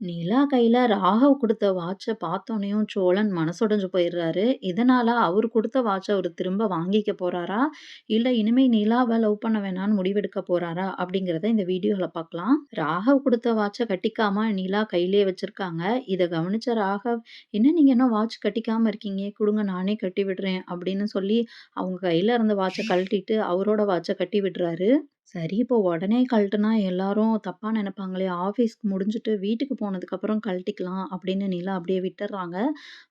நிலா கையில ராகவ் குடுத்த வாட்ச பார்த்தோனேயும் சோழன் மனசுடைஞ்சு போயிடுறாரு. இதனால அவரு குடுத்த வாட்ச அவரு திரும்ப வாங்கிக்க போறாரா? இல்ல இனிமே நிலாவ லவ் பண்ண வேணான்னு முடிவெடுக்க போறாரா? அப்படிங்கிறத இந்த வீடியோல பார்க்கலாம். ராகவ் குடுத்த வாட்ச கட்டிக்காம நிலா கையிலேயே வச்சிருக்காங்க. இத கவனிச்ச ராகவ், "என்ன நீங்க இன்னும் வாட்ச் கட்டிக்காம இருக்கீங்க? குடுங்க நானே கட்டி விடுறேன்" அப்படின்னு சொல்லி அவங்க கையில இருந்த வாட்ச கழட்டிட்டு அவரோட வாட்ச கட்டி விடுறாரு. சரி, இப்போ உடனே கழட்டுனா எல்லாரும் தப்பா நெனைப்பாங்களே! ஆஃபீஸ்க்கு முடிஞ்சுட்டு வீட்டுக்கு போனதுக்கப்புறம் கழட்டிக்கலாம் அப்படின்னு நிலா அப்படியே விட்டுர்றாங்க.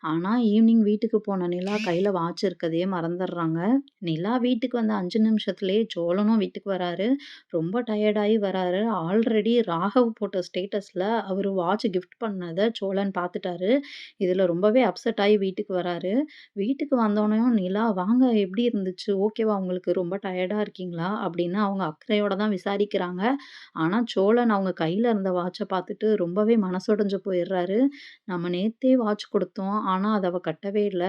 ஆனா, ஈவினிங் வீட்டுக்கு போன நிலா கையில வாட்ச் இருக்கதையே மறந்துர்றாங்க. நிலா வீட்டுக்கு வந்த 5 நிமிஷத்திலேயே சோழனும் வீட்டுக்கு வராரு. ரொம்ப டயர்டாயி வராரு. ஆல்ரெடி ராகவ் போட்ட ஸ்டேட்டஸ்ல அவரு வாட்ச் கிஃப்ட் பண்ணத சோழன் பார்த்துட்டாரு. இதுல ரொம்பவே அப்செட் ஆயி வீட்டுக்கு வராரு. வீட்டுக்கு வந்தோனயும் நிலா, "வாங்க எப்படி இருந்துச்சு? ஓகேவா உங்களுக்கு? ரொம்ப டயர்டா இருக்கீங்களா?" அப்படின்னு அவங்க அக்கறையோட தான் விசாரிக்கிறாங்க. ஆனா, சோழன் அவங்க கையில இருந்த வாட்ச பார்த்துட்டு ரொம்பவே மனசுடைஞ்சு போயிர்றாரு. "நம்ம நேத்தே வாட்ச் குடுத்தோம். ஆனா, அத அவ கட்டவே இல்ல.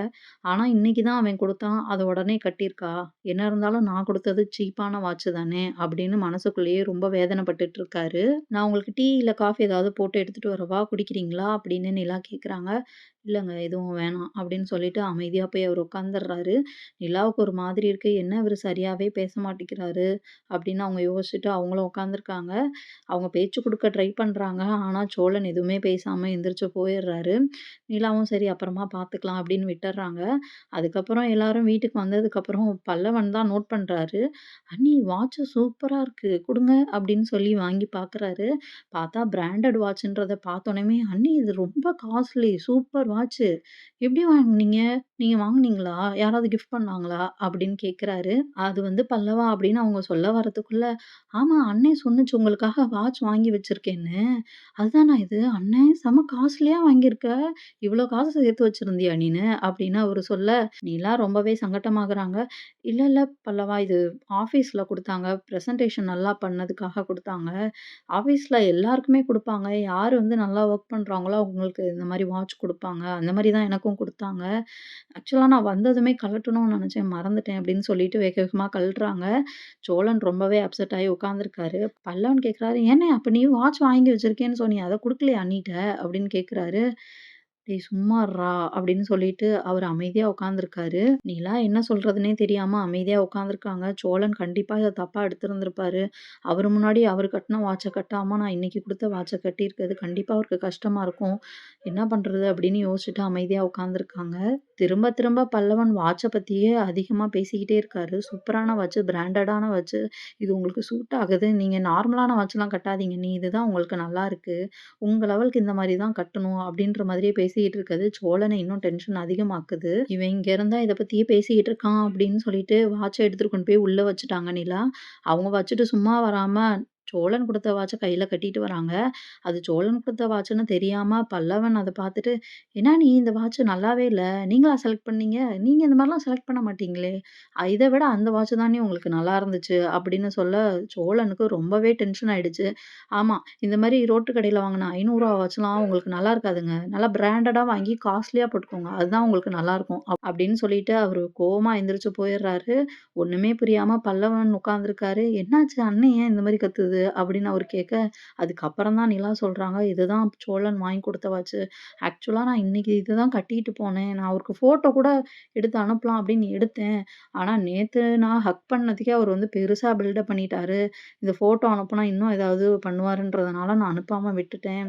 ஆனா, இன்னைக்கு தான் அவன் குடுத்தான். அத உடனே கட்டியிருக்கா. என்ன இருந்தாலும் நான் குடுத்தது சீப்பான வாட்ச் தானே!" அப்படின்னு மனசுக்குள்ளேயே ரொம்ப வேதனைப்பட்டுட்டு இருக்காரு. "நான் உங்களுக்கு டீ இல்ல காஃபி ஏதாவது போட்டு எடுத்துட்டு வரவா? குடிக்கிறீங்களா?" அப்படின்னு நிலா கேட்குறாங்க. "இல்லங்க எதுவும் வேணாம்" அப்படின்னு சொல்லிட்டு அமைதியா போய் அவரு உட்காந்துர்றாரு. நிலாவுக்கு ஒரு மாதிரி இருக்கு. என்ன இவரு சரியாவே பேச மாட்டேங்கிறாரு அப்படின்னு அவங்க யோசிச்சுட்டு அவங்களும் உட்காந்துருக்காங்க. அவங்க பேச்சு குடுக்க ட்ரை பண்றாங்க. ஆனா சோழன் எதுவுமே பேசாம எந்திரிச்சு போயிர்றாரு. நிலாவும் சரி அப்புறமா பார்த்துக்கலாம் அப்படின்னு விட்டுர்றாங்க. அதுக்கப்புறம் எல்லாரும் வீட்டுக்கு வந்ததுக்கப்புறம் பல்லவன் தான் நோட் பண்றாரு. "அண்ணி வாட்ச் சூப்பரா இருக்கு. குடுங்க" அப்படின்னு சொல்லி வாங்கி பார்க்குறாரு. பார்த்தா பிராண்டட் வாட்ச்ன்றத பார்த்தோனமே, "அண்ணி இது ரொம்ப காஸ்ட்லி. Super watch. எப்படி வாங்குனீங்க? நீங்க வாங்குனீங்களா? யாராவது கிஃப்ட் பண்ணாங்களா?" அப்படின்னு கேட்குறாரு. அது வந்து பல்லவா அப்படின்னு அவங்க சொல்ல வரதுக்குள்ள, "ஆமா அண்ணே சொன்னுச்சு உங்களுக்காக வாட்ச் வாங்கி வச்சிருக்கேன்னு." "அதுதானா இது? அண்ணே செம்ம காஸ்ட்லியா வாங்கியிருக்க. இவ்ளோ காசு சேர்த்து வச்சிருந்தியா நீனு?" அப்படின்னு அவரு சொல்ல, நிலா ரொம்பவே சங்கட்டமாகுறாங்க. "இல்ல, இல்ல பல்லவா இது ஆஃபீஸ்ல குடுத்தாங்க. பிரசன்டேஷன் நல்லா பண்ணதுக்காக குடுத்தாங்க. ஆஃபீஸ்ல எல்லாருக்குமே குடுப்பாங்க. யாரு வந்து நல்லா ஒர்க் பண்றாங்களோ அவங்களுக்கு இந்த மாரி வாட்ச் குடுப்பாங்க. அந்த மாரி தான் எனக்கும் குடுத்தாங்க. ஆக்சுவலா நான் வந்ததுமே கழட்டணும்னு நெனச்சேன். மறந்துட்டேன்" அப்படின்னு சொல்லிட்டு வேக வேகமா கழட்டுறாங்க. சோழன் ரொம்பவே அப்செட் ஆயி உட்கார்ந்துருக்காரு. பல்லவன் கேட்குறாரு, "ஏண்ணே அப்ப நீ வாட்ச் வாங்கி வச்சிருக்கேன்னு சொன்னியே, அத குடுக்கலையா அண்ணிட்ட?" அப்படின்னு கேட்குறாரு. "டேய் சும்மா இருடா" அப்படின்னு சொல்லிட்டு அவரு அமைதியா உட்கார்ந்துருக்காரு. நிலா என்ன சொல்றதுன்னே தெரியாம அமைதியா உட்கார்ந்துருக்காங்க. சோழன் கண்டிப்பா இத தப்பா எடுத்திருந்திருப்பாரு. அவரு முன்னாடி அவரு கட்டுன வாட்ச கட்டாம நான் இன்னைக்கு குடுத்த வாட்ச கட்டியிருக்கிறது கண்டிப்பா அவருக்கு கஷ்டமா இருக்கும். என்ன பண்றது அப்படின்னு யோசிச்சுட்டு அமைதியா உட்கார்ந்துருக்காங்க. திரும்ப திரும்ப பல்லவன் வாட்ச பத்தியே அதிகமா பேசிக்கிட்டே இருக்காரு. "சூப்பரான வாட்சு, பிராண்டடான வாட்சு. இது உங்களுக்கு சூட் ஆகுது. நீங்க நார்மலான வாட்ச்லாம் கட்டாதீங்க அண்ணி. இதுதான் உங்களுக்கு நல்லாருக்கு. உங்க லெவலுக்கு இந்த மாரி தான் கட்டணும்" அப்படின்ற மாதிரியே பேசிக்கிட்டு இருக்கது சோழன இன்னும் டென்ஷன் அதிகமாக்குது. இவன் இங்க இருந்தா இத பத்தியே பேசிக்கிட்டு இருக்கான் அப்படின்னு சொல்லிட்டு வாட்ச எடுத்துட்டு கொண்டு போய் உள்ள வச்சுட்டாங்க நிலா. அவங்க வச்சுட்டு சும்மா வராம சோழன் குடுத்த வாட்ச கையில கட்டிட்டு வராங்க. அது சோழன் குடுத்த வாட்சுன்னு தெரியாம பல்லவன் அத பார்த்துட்டு, "என்ன நீ இந்த வாட்ச் நல்லாவே இல்ல. நீங்களா செலக்ட் பண்ணீங்க? நீங்க இந்த மாரிலாம் செலக்ட் பண்ண மாட்டீங்களே! இத விட அந்த வாட்ச் தானே உங்களுக்கு நல்லா இருந்துச்சு" அப்படின்னு சொல்ல சோழனுக்கு ரொம்பவே டென்ஷன் ஆயிடுச்சு. ஆமா. இந்த மாரி ரோட்டு கடையில வாங்குன ரூ. 500 வாட்ச்லாம் உங்களுக்கு நல்லா இருக்காதுங்க. நல்லா பிராண்டடா வாங்கி காஸ்ட்லியா போட்டுக்கோங்க. அதுதான் உங்களுக்கு நல்லாருக்கும். அப்படின்னு சொல்லிட்டு அவரு கோவமா எந்திரிச்சு போயிர்றாரு. ஒண்ணுமே புரியாம பல்லவன் உட்கார்ந்துருக்காரு. "என்னாச்சு? அண்ணன் ஏன் இந்த மாரி கத்துது?" அப்படின்னு அவரு கேட்க, அதுக்கப்புறம் தான் நிலா சொல்றாங்க, "இதுதான் சோழன் வாங்கி குடுத்த வாட்ச்சு. ஆக்சுவலா நான் இன்னைக்கு இதுதான் கட்டிட்டு போனேன். நான் அவருக்கு ஃபோட்டோ கூட எடுத்து அனுப்பலாம் அப்படின்னு எடுத்தேன். ஆனா நேத்து நான் ஹக் பண்ணதுக்கே அவரு வந்து பெருசா பில்டப் பண்ணிட்டாரு. இந்த ஃபோட்டோ அனுப்புனா இன்னும் ஏதாவது பண்ணுவாருன்றதுனால நான் அனுப்பாம விட்டுட்டேன்.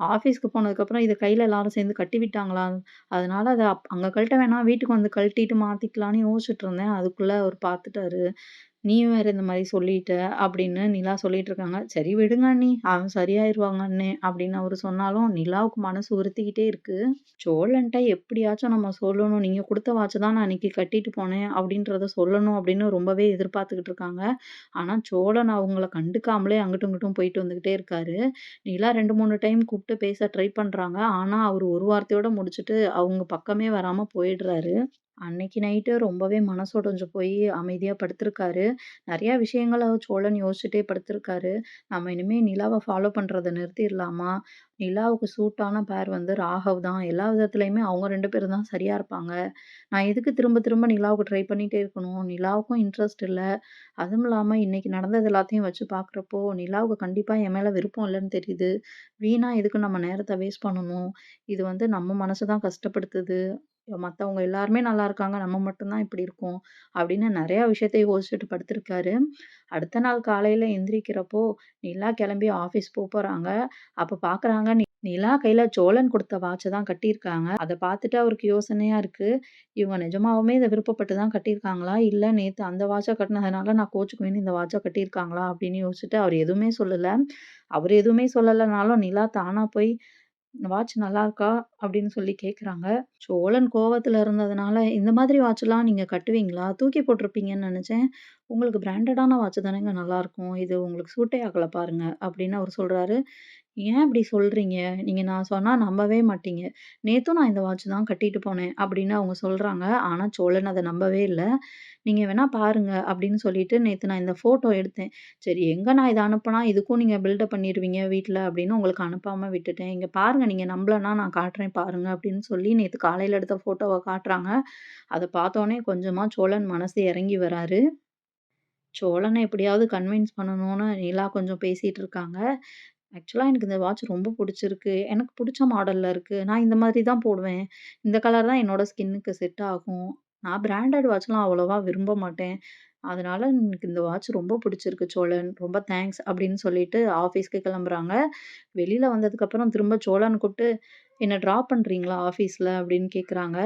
ஆஃபீஸ்க்கு போனதுக்கப்புறம் இத கையில எல்லாரும் சேர்ந்து கட்டி விட்டாங்களா, அதனால அத அங்க கழட்ட வேணாம், வீட்டுக்கு வந்து கழட்டிட்டு மாத்திக்கலான்னு யோசிச்சுட்டு இருந்தேன். அதுக்குள்ள அவரு பார்த்துட்டாரு. நீயும் வேற இந்த மாரி சொல்லிட்ட அப்படின்னு நிலா சொல்லிட்டு இருக்காங்க. "சரி விடுங்க அண்ணி, அவன் சரியாயிருவாங்க அண்ணே" அப்படின்னு அவரு சொன்னாலும் நிலாவுக்கு மனசு உறுத்திக்கிட்டே இருக்கு. சோழன்ட்ட எப்படியாச்சும் நம்ம சொல்லணும். "நீங்க குடுத்த வாட்ச தான் நான் அன்னைக்கு கட்டிட்டு போனேன்" அப்படின்றத சொல்லணும் அப்படின்னு ரொம்பவே எதிர்பார்த்துக்கிட்டு இருக்காங்க. ஆனா சோழன் அவங்கள கண்டுக்காமலே அங்கிட்டும், இங்கிட்டும் போயிட்டு வந்துகிட்டே இருக்காரு. நிலா 2, 3 டைம் கூப்பிட்டு பேச ட்ரை பண்றாங்க. ஆனா அவரு ஒரு வார்த்தையோட முடிச்சுட்டு அவங்க பக்கமே வராம போயிடுறாரு. அன்னைக்கு நைட்டு ரொம்பவே மனசு உடைஞ்சு போய் அமைதியா படுத்திருக்காரு. நெறைய விஷயங்கள சோழன் யோசிச்சுட்டே படுத்திருக்காரு. நம்ம இனிமே நிலாவ ஃபாலோ பண்றத நிறுத்திர்லாமா? நிலாவுக்கு சூட்டான பேர் வந்து ராகவ் தான். எல்லா விதத்துலயுமே அவங்க 2 பேரும் தான் சரியா இருப்பாங்க. நான் எதுக்கு திரும்ப திரும்ப நிலாவுக்கு ட்ரை பண்ணிட்டே இருக்கணும்? நிலாவுக்கும் இன்ட்ரெஸ்ட் இல்ல. அதுவும் இல்லாம இன்னைக்கு நடந்தது எல்லாத்தையும் வச்சு பார்க்குறப்போ, நிலாவுக்கு கண்டிப்பா என் மேல விருப்பம் இல்லன்னு தெரியுது. வீணா எதுக்கு நம்ம நேரத்த வேஸ்ட் பண்ணணும்? இது வந்து நம்ம மனச தான் கஷ்டப்படுத்துது. மத்தவங்க எல்லாருமே நல்லா இருக்காங்க. நம்ம மட்டும் தான் இப்படி இருக்கோம். அப்படின்னு நெறைய விஷயத்த யோசிச்சுட்டு படுத்திருக்காரு. அடுத்த நாள் காலையில எந்திரிக்கிறப்போ, நிலா கிளம்பி ஆஃபீஸ் போறாங்க. அப்ப பார்க்குறாங்க நிலா கையில சோழன் குடுத்த வாட்ச தான் கட்டியிருக்காங்க. அத பார்த்துட்டு அவருக்கு யோசனையா இருக்கு. இவங்க நிஜமாவுமே இத விருப்பப்பட்டு தான் கட்டியிருக்காங்களா? இல்ல நேத்து அந்த வாட்ச கட்டினதுனால நான் கோச்சுக்குவேன்னு இந்த வாட்ச கட்டியிருக்காங்களா? அப்படின்னு யோசிச்சுட்டு அவர் எதுவுமே சொல்லல. அவரு எதுவுமே சொல்லலனாலும் நிலா தானா போய் "வாட்ச் நல்லாருக்கா?" அப்படின்னு சொல்லி கேட்குறாங்க. சோழன் கோவத்துல இருந்ததுனால, "இந்த மாதிரி வாட்ச்லாம் நீங்க கட்டுவீங்களா? தூக்கி போட்டுருப்பீங்கன்னு நெனச்சேன். உங்களுக்கு பிராண்டடான வாட்ச் தானேங்க நல்லாருக்கும். இது உங்களுக்கு சூட்டே ஆகல பாருங்க." அப்படின்னு அவரு சொல்றாரு. "ஏன் இப்படி சொல்றீங்க? நீங்க நான் சொன்னா நம்பவே மாட்டீங்க. நேத்தும் நான் இந்த வாட்ச் தான் கட்டிட்டு போனேன்." அப்படின்னு அவங்க சொல்றாங்க. ஆனா சோழன் அத நம்பவே இல்ல. "நீங்க வேணா பாருங்க." அப்படின்னு சொல்லிட்டு, "நேத்து நான் இந்த ஃபோட்டோ எடுத்தேன். சரி எங்க நான் இத அனுப்புனா இதுக்கும் நீங்க பில்டப் பண்ணிருவீங்க வீட்ல அப்படின்னு உங்களுக்கு அனுப்பாம விட்டுட்டேன். இங்க பாருங்க நீங்க நம்பலன்னா நான் காட்டுறேன் பாருங்க." அப்படின்னு சொல்லி நேத்து காலையில எடுத்த ஃபோட்டோவ காட்டுறாங்க. அத பார்த்தோனே கொஞ்சமா சோழன் மனசு இறங்கி வராரு. சோழன எப்படியாவது கன்வின்ஸ் பண்ணணும்னு நிலா கொஞ்சம் பேசிட்டு இருக்காங்க. ஆக்சுவலா எனக்கு இந்த வாட்ச் ரொம்ப புடிச்சிருக்கு. எனக்கு புடிச்ச மாடல்ல இருக்கு. நான் இந்த மாதிரி தான் போடுவேன். இந்த கலர் தான் என்னோட ஸ்கின்னுக்கு செட் ஆகும். நான் பிராண்டட் வாட்ச்லாம் அவ்வளவா விரும்ப மாட்டேன். அதனால எனக்கு இந்த வாட்ச் ரொம்ப புடிச்சிருக்கு சோழன். ரொம்ப தேங்க்ஸ் அப்படின்னு சொல்லிட்டு ஆஃபீஸ்க்கு கிளம்புறாங்க. வெளியில வந்ததுக்கப்புறம் திரும்ப சோழன கூப்ட்டு, "என்ன ட்ராப் பண்றீங்களா ஆஃபீஸ்ல?" அப்படின்னு கேட்குறாங்க.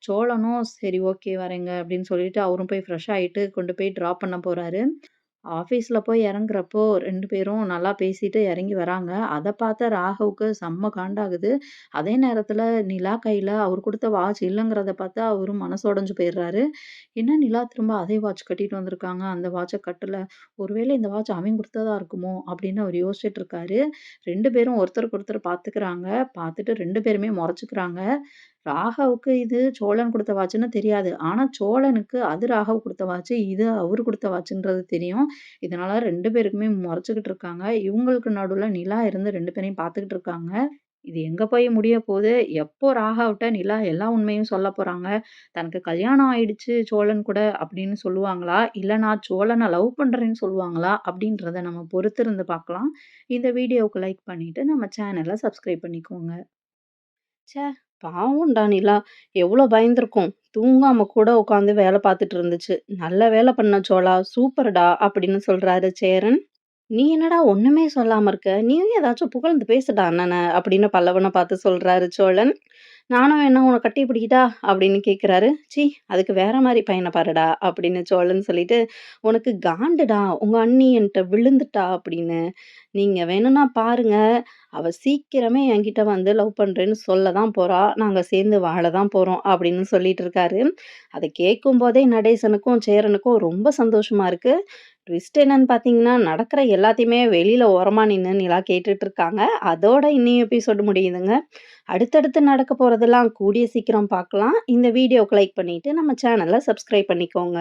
சோழனும், "சரி ஓகே வரேங்க" அப்படின்னு சொல்லிட்டு அவரும் போய் ஃப்ரெஷ் ஆயிட்டு கொண்டு போய் ட்ராப் பண்ண போறாரு. ஆஃபீஸ்ல போய் இறங்குறப்போ 2 பேரும் நல்லா பேசிட்டு இறங்கி வராங்க. அத பார்த்த ராகவுக்கு செம்ம காண்டாகுது. அதே நேரத்தில நிலா கையில அவர் குடுத்த வாட்ச் இல்லங்கிறத பார்த்தா அவரும் மனசு உடைஞ்சு போயிடுறாரு. என்ன நிலா திரும்ப அதே வாட்ச் கட்டிட்டு வந்திருக்காங்க. அந்த வாட்ச கட்டல. ஒருவேளை இந்த வாட்ச் அவன் குடுத்ததா இருக்குமோ! அப்படின்னு அவர் யோசிச்சுட்டு இருக்காரு. 2 பேரும் ஒருத்தருக்கு ஒருத்தர் பார்த்துக்கிறாங்க. பார்த்துட்டு 2 பேருமே முறைச்சுக்கிறாங்க. ராகவுக்கு இது சோழன் குடுத்த வாட்சுன்னு தெரியாது. ஆனா சோழனுக்கு அது ராகவ் குடுத்த வாட்சு, இது அவரு குடுத்த வாட்சுன்றது தெரியும். இதனால 2 பேருக்குமே முறைச்சுக்கிட்டு இருக்காங்க. இவங்களுக்கு நடுவுல நிலா இருந்து 2 பேரையும் பார்த்துக்கிட்டு இருக்காங்க. இது எங்க போய் முடிய போது? எப்போ ராகாவிட்ட நிலா எல்லா உண்மையும் சொல்லப் போறாங்க? தனக்கு கல்யாணம் ஆயிடுச்சு சோழன் கூட அப்படின்னு சொல்லுவாங்களா? இல்ல நான் சோழன லவ் பண்றேன்னு சொல்லுவாங்களா? அப்படின்றத நம்ம பொறுத்திருந்து பார்க்கலாம். இந்த வீடியோவுக்கு லைக் பண்ணிட்டு நம்ம சேனல சப்ஸ்கிரைப் பண்ணிக்கோங்க. ச்சே! பாவம்டா நிலா. எவ்ளோ பயந்துருக்கும். தூங்காம கூட உட்காந்து வேல பார்த்துட்டு இருந்துச்சு. "நல்ல வேல பண்ண சோளா, சூப்பர்டா" அப்படின்னு சொல்றாரு சேரன். "நீ என்னடா ஒண்ணுமே சொல்லாம இருக்க? நீயும் ஏதாச்சும் புகழ்ந்து பேசுடா அண்ணன" அப்படின்னு பல்லவன பார்த்து சொல்றாரு சோழன். "நானும் வேணா உன்ன கட்டி பிடிக்கட்டா?" அப்படின்னு கேட்குறாரு. "ச்சீ! அதுக்கு வேற மாரி பையன பாருடா" அப்படின்னு சோழன் சொல்லிட்டு, "உனக்கு காண்டுடா, உங்க அண்ணி என்ட்ட விழுந்துட்டா" அப்படின்னு. "நீங்க வேணும்னா பாருங்க, அவ சீக்கிரமே என்கிட்ட வந்து லவ் பண்றேன்னு சொல்ல தான் போறா. நாங்க சேர்ந்து வாழ தான் போறோம்" அப்படின்னு சொல்லிட்டு இருக்காரு. அத கேட்கும்போதே நடேசனுக்கும், சேரனுக்கும் ரொம்ப சந்தோஷமா இருக்கு. ட்விஸ்ட் என்னன்னு பார்த்தீங்கன்னா, நடக்கிற எல்லாத்தையுமே வெளியில ஓரமா நின்னு நிலா கேட்டுட்டு இருக்காங்க. அதோட இன்னிய எபிசோடு முடியுதுங்க. அடுத்தடுத்து நடக்க போறதெல்லாம் கூடிய சீக்கிரம் பார்க்கலாம். இந்த வீடியோக்கு லைக் பண்ணிட்டு நம்ம சேனல சப்ஸ்கிரைப் பண்ணிக்கோங்க.